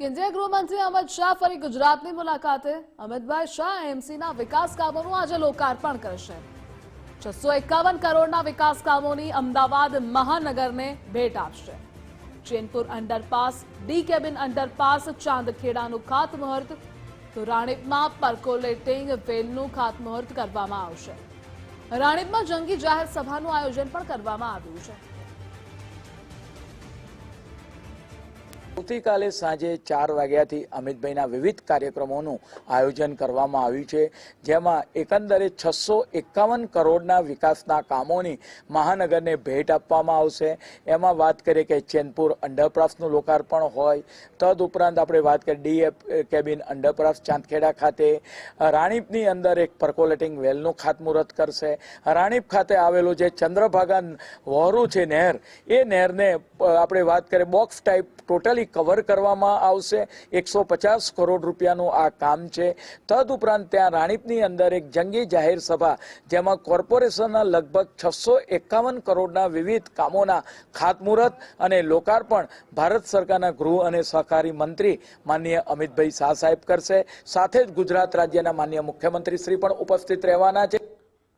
કેન્દ્રીય ગૃહમંત્રી અમિત શાહ ફરી ગુજરાતની મુલાકાતે। અમિતભાઈ શાહ એમસીના વિકાસ કામોનું આજે લોકાર્પણ કરશે। 651 કરોડના વિકાસ કામોની અમદાવાદ મહાનગરને ભેટ આપશે। Chainpur underpass, D cabin underpass, ચાંદખેડાનું ખાતમુહૂર્ત, તો રાણીપમાં પર્કોલેટિંગ વેલનું ખાતમુહૂર્ત કરવામાં આવશે। રાણીપમાં જંગી જાહેર સભાનું આયોજન પણ કરવામાં આવ્યું છે। આવતીકાલે સાંજે 4 વાગ્યાથી અમિતભાઈના વિવિધ કાર્યક્રમોનું આયોજન કરવામાં આવ્યું છે, જેમાં એકંદરે 651 કરોડના વિકાસના કામોની મહાનગરને ભેટ આપવામાં આવશે। એમાં વાત કરીએ કે ચેનપુર અંડરપાસનું લોકાર્પણ હોય, તદુપરાંત આપણે વાત કરીએ ડી કેબિન અંડરપાસ ચાંદખેડા ખાતે, રાણીપની અંદર એક પર્કોલેટિંગ વેલનું ખાતમુહૂર્ત કરશે। રાણીપ ખાતે આવેલું જે ચંદ્રભાગા વહોરું છે નહેર, એ નહેરને આપણે વાત કરીએ બોક્સ ટાઈપ ટોટલી કવર કરવામાં આવશે। 150 કરોડ રૂપિયાનું આ કામ છે। તદુપરાંત ત્યાં રાણીપની અંદર એક જંગી જાહેર સભા, જેમાં કોર્પોરેશનના લગભગ 651 કરોડના વિવિધ કામોના ખાતમુહૂર્ત અને લોકાર્પણ ભારત સરકારના ગૃહ અને સહકારી મંત્રી માનનીય અમિતભાઈ શાહ સાહેબ કરશે। સાથે જ ગુજરાત રાજ્યના માનનીય મુખ્યમંત્રી શ્રી પણ ઉપસ્થિત રહેવાના છે।